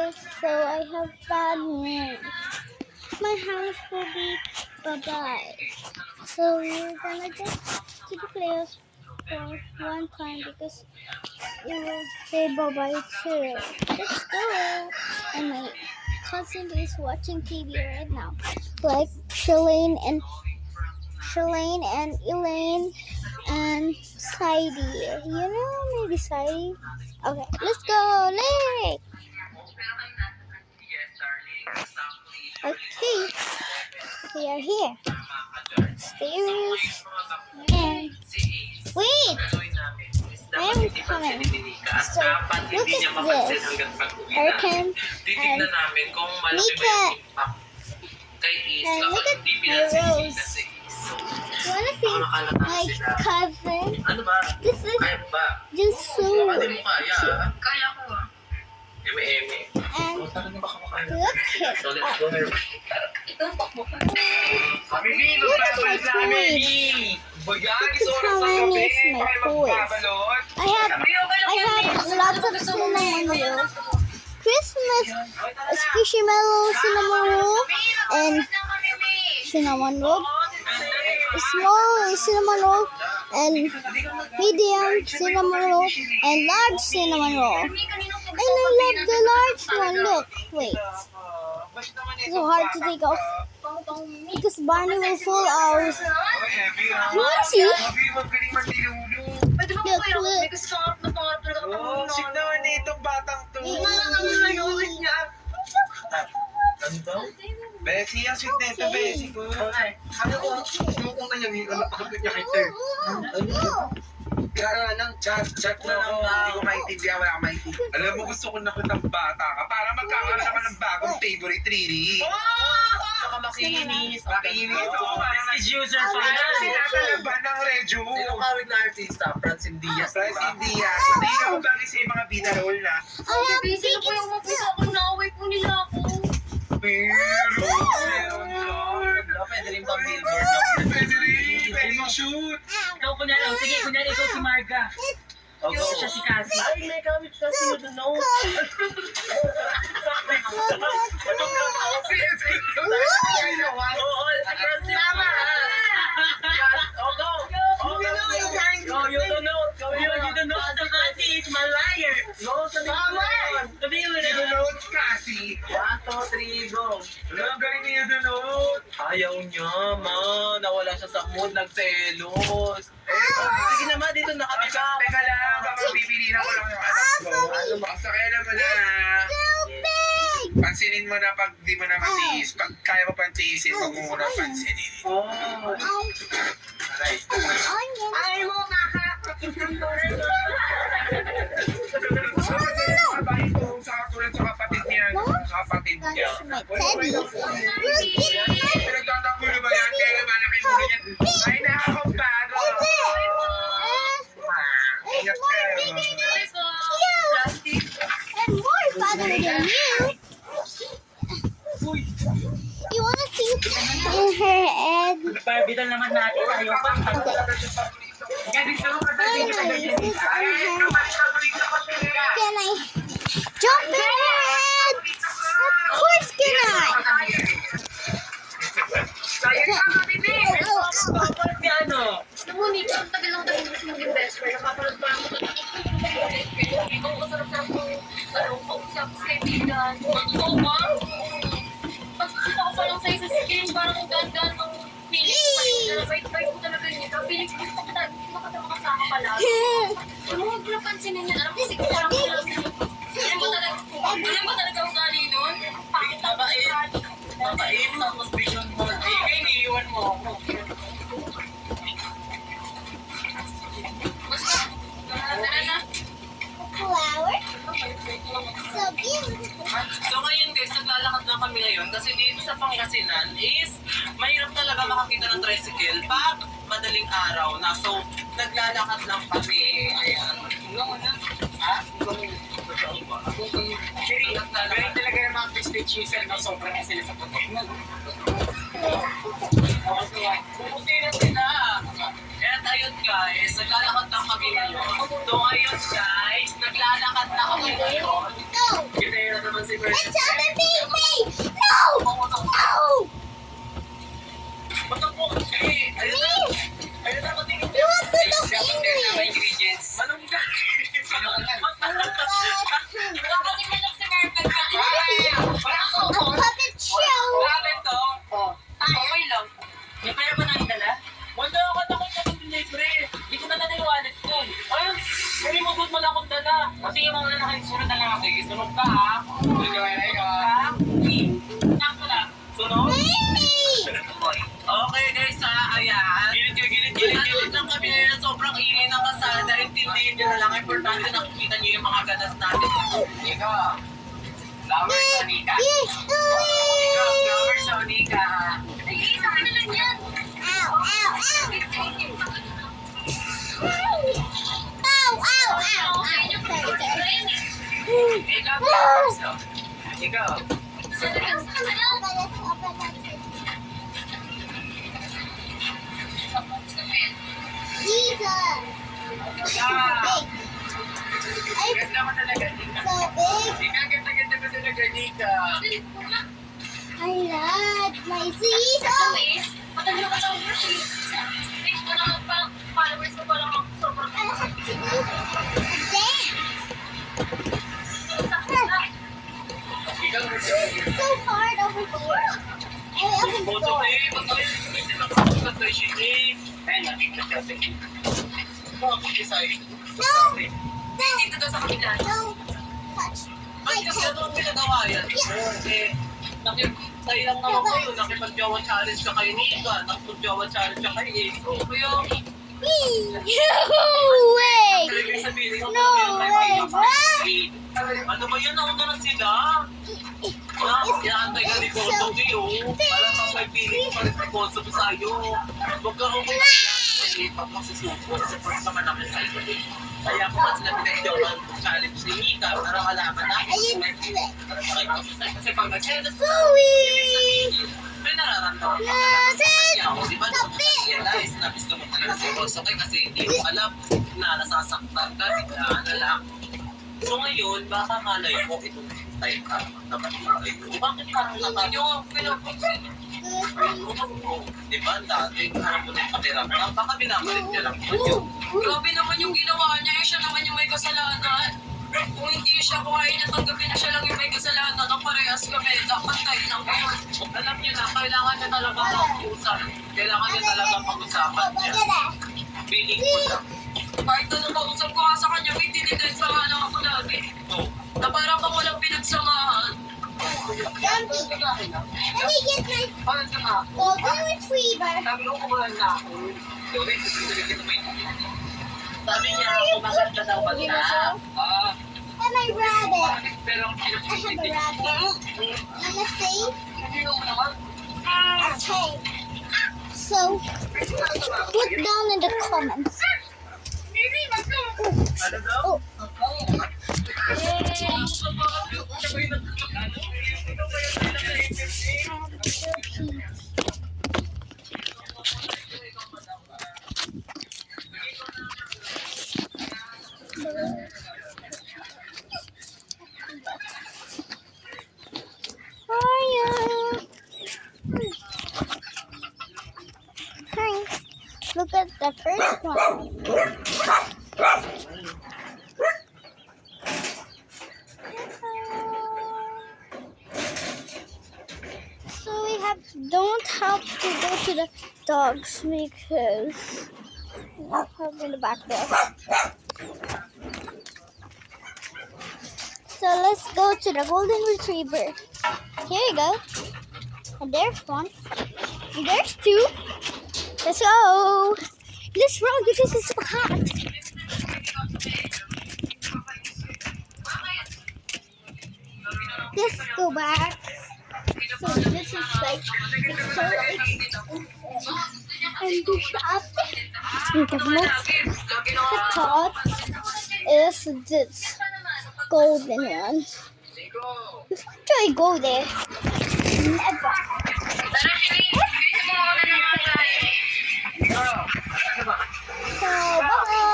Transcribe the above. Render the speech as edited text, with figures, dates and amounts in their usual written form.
guys, so I have bad news. My house will be bye-bye. So we're gonna just keep the players for one time because it will say bye-bye too. Let's go! And my cousin is watching TV right now. Like Shalane and Elaine and Sadie. You know maybe Sadie? Okay, let's go! Lay! Okay, we are here. Stairs and wait, I am coming. So look at this. Hurricane and Mika. And look at my rose. You wanna see my cousin? This is just so cute. And look at my toys. I have lots of cinnamon rolls. Christmas squishy cinnamon roll and cinnamon roll. Small cinnamon roll and medium cinnamon roll and large cinnamon roll. And I love the large one. Look, wait. It's so hard to take off because Barney will fall out. You want to see? Look. Oh, signawan na itong batang to. Ano daw? Bessie, ang sweet na ito, Bessie ko. Ano ko? Sumukong ka niya, nakapit niya kay Ter. Kaya lang, chat na ako. Hindi ko maintindihan, wala akong maintindihan. Alam mo, gusto ko na kitang bata ka para magkakaroon naman ng bagong favorite, Riri. Saka makinis. Makinis. Prestige user pa yan. Tinatalaban ng Rejo. Sinong kawig na artista? Francine Diaz. Francine Diaz. Sabihin ako bagay sa mga bida roll na. Busy na po yung mapisa ako. Naaway po nila ako. Meron Lord. Pwede rin pang billboard. Pwede rin. Pwede yung shoot. Ikaw kunyari. Sige, kunyari ikaw si Marga. Siya si Cassie. Ay, may kamit sa you don't know. You don't know the Cassie is my liar. No, sabihin mo na. Cassie. 1, 2, 3, go. Ang galing niya doon. Ayaw niya, ma. Nawala siya sa mood, nagselos. Sige naman, dito nakapit ka. Teka lang, baka pipiliin ako lang yung anak ko. Basta kaya naman na. Pansinin mo na pag di mo na matiis. Pag kaya mo pang tiisin, huwag mo muna pansinin. Aray. Ay mo, Sabay ito sa katulad sa kapatid niya. Kapatid niya. My teddy. Pinagtatanggol ba yan? Kaya malaki mo yan. Ay, nakakabago. Ingat ka. And more father than you. You wanna see in her head? Parbital naman natin. Ayaw pa. Finally, this is on her. Can I jump in her head? Of course can I. Si ano? Ngunit, ang tagal lang tayo maging best friend. Napapanood pa ako. Ikaw kasarap-sarap kong kausap sa kaibigan. Ikaw ba? Pagkakita ko pa lang sa'yo sa screen, parang gaan-gaan ang feeling. Bait-bait mo talaga niya. Feeling ko gusto ko makasama pala. Ano huwag mo napansinin niya. Alam ko, sige ko lang sila. Alam ba talaga ang gali nun? Pakit na ba eh? Mabait, tapos vision mo. Ay, iniiwan mo ako. Basta, tara na. Flower? So beautiful. So ngayon guys, naglalakad lang kami ngayon kasi dito sa Pangasinan is mahirap talaga makakita ng tricycle pag madaling araw na. So naglalakad lang kami. Ayan. Ha? Galing talaga yung mga prestige user na sobrang sila sa putok. Buti na sila. At ayun guys, naglalakad lang kami ngayon. So ngayon guys, naglalakad na kami ngayon. Kita yun naman si It's a baby! No! No! Ba't ang po? Eh, ayun na. Ayun na, patingin. You have to talk English! ingredients. Manong ka. Wala kasi malak si Mervin. A puppet show! Grabe to. Okay lang. May pera ba nang dala? Wala ka na kung saan libre. Hindi ko na dala yung wallet ko. Ayun, hindi mo ba't wala akong dala? Kasi yung mga nakasunod na lang ako. Sige, sunod ka ha. Sakto lang. Sunod? Hey! Okay guys ha, ayan. Gilid lang kami na sobrang ingay ng kasada. Intindihin nyo na lang. Importante nakikita nyo yung mga ganas natin. Ika. Flower Sonica. Yes! Ika, Flower Sonica. Ay, isa ka na lang yan. Ow! Ow! Ow! Ow! Ow! Ow! Sorry, sorry. Ika, Flower Sonica. Ikaw. Jesus! Ah, Ay, ganda mo talaga, Nika. so big. Ika, ganda mo talaga, Nika. I love my season. Anyways, matagal ka sa overseas. Thanks mo naman pa. Followers mo pa lang ako. Sobrang I have to do a dance. sakit na. Ikaw, It's so hard over here. I open the Boto door. eh, ba't tayo sumitin ang concentration eh? Ayun na, tingnan natin. Bakit isa eh? No! No! Dito daw sa kabila. No! Touch. Ba't kasi ano ang pinagawa yan? Eh, tayo lang naman kayo, nakipag-jowa challenge ka kayo nito, nakipag-jowa challenge ka kayo eh. So, kaya, Wee! Way! ibig sabihin ko, No way, ano ba yan? Nauna na sila. Inaantay ka ni Koso kayo. Alam mo, may feeling pa rin si Koso sa'yo. Huwag ka pag mo si Suko, kasi first naman namin sa'yo. Kaya ko pa sila pinag-jowa challenge ni Mika para malaman na. Ayun May feeling para sa kayo. Kasi pag nag-send Sweet! may nararamdaman ka Nasin! talaga. Di ba? Kape! Realize na gusto mo talaga si Koso kayo kasi hindi mo alam na nasasaktan ka, biglaan na lang. So ngayon, baka malay mo itong time ka dapat tayo. Bakit parang naman yung pinapansin? Di ba? Dati, parang mo nang pakiramdam. Baka binabalik niya lang yun. Grabe naman yung ginawa niya. Siya naman yung may kasalanan. Kung hindi siya, kung ayaw niya tanggapin na siya lang yung may kasalanan, ang parehas kami, dapat tayo lang yun. Alam niyo na, kailangan niya talaga mag-usap. Kailangan niya talaga pag-usapan niya. Feeling ko lang. Kahit ano kausap ko nga sa kanya, may tinitid pa nga lang ako lagi. Oh, Na parang kang walang pinagsamahan. Dumpy! Let me get my parang ka nga. golden retriever. Sabi ko kumulan na ako. Sabi niya, kumaganda daw ba siya? And my rabbit. Pero ang I have a pinag-ibig. rabbit. Wanna see? Hindi mo naman. Okay. So, put down in the comments. Ano daw? Oh, hi. Look at the first one. So we don't have to go to the dogs because we have in the back there. So let's go to the golden retriever. Here you go. And there's one. And there's two. Let's go. Let's run because it's so hot. Let's go back. So this is like the church. And the shop. And the top is this golden one. Let's try go there. Never. So bye.